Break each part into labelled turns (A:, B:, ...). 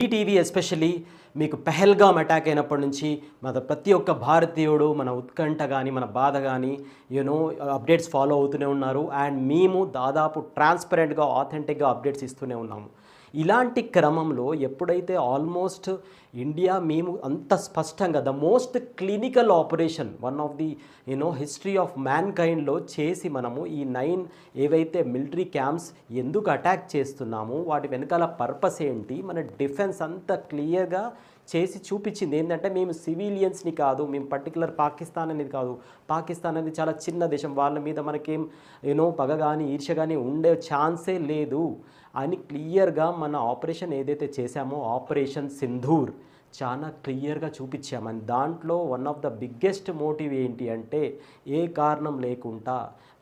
A: ETV especially మీకు Pahalgam attack అయినప్పటి నుంచి మన ప్రతి ఒక్క భారతీయుడు మన ఉత్కంఠ కానీ మన బాధ కానీ అప్డేట్స్ ఫాలో అవుతూనే ఉన్నారు. అండ్ మేము దాదాపు ట్రాన్స్పరెంట్గా ఆథెంటిక్గా అప్డేట్స్ ఇస్తూనే ఉన్నాము. ఇలాంటి క్రమంలో ఎప్పుడైతే ఆల్మోస్ట్ ఇండియా మేము అంత స్పష్టంగా the most clinical operation one of the history of మ్యాన్ కైండ్లో చేసి మనము ఈ 9 ఏవైతే మిలిటరీ క్యాంప్స్ ఎందుకు అటాక్ చేస్తున్నాము, వాటి వెనకాల పర్పస్ ఏంటి, మన డిఫెన్స్ అంత క్లియర్గా చేసి చూపించింది. ఏంటంటే మేము సివిలియన్స్ని కాదు, మేము పర్టికులర్ పాకిస్తాన్ అనేది కాదు. పాకిస్తాన్ అనేది చాలా చిన్న దేశం, వాళ్ళ మీద మనకేం పగ కానీ ఈర్ష్య కానీ ఉండే ఛాన్సే లేదు అని క్లియర్గా మన ఆపరేషన్ ఏదైతే చేశామో ఆపరేషన్ సింధూర్ చాలా క్లియర్గా చూపించామని. దాంట్లో one of the biggest motive ఏంటి అంటే ఏ కారణం లేకుండా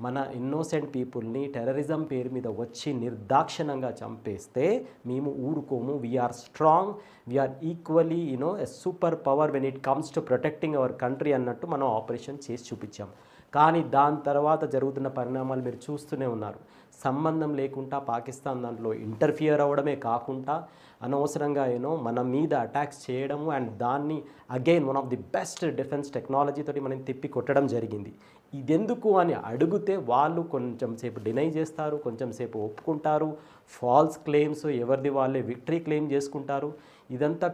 A: మన ఇన్నోసెంట్ పీపుల్ని టెర్రరిజం పేరు మీద వచ్చి నిర్దాక్షిణంగా చంపేస్తే మేము ఊరుకోము. We are strong, we are equally a super power when it comes to protecting our country అన్నట్టు మనం ఆపరేషన్ చేసి చూపించాం. కానీ దాని తర్వాత జరుగుతున్న పరిణామాలు మీరు చూస్తూనే ఉన్నారు. సంబంధం లేకుండా పాకిస్తాన్ దాంట్లో ఇంటర్ఫియర్ అవ్వడమే కాకుండా అనవసరంగా మన మీద అటాక్స్ చేయడము అండ్ దాన్ని again one of the best defence టెక్నాలజీతోటి మనం తిప్పి కొట్టడం జరిగింది. ఇదెందుకు అని అడిగితే వాళ్ళు కొంచెం సేపు డినై చేస్తారు, కొంచెం సేపు ఒప్పుకుంటారు, ఫాల్స్ క్లెయిమ్స్ ఎవరిది వాళ్ళే విక్టరీ క్లెయిమ్ చేసుకుంటారు. ఇదంతా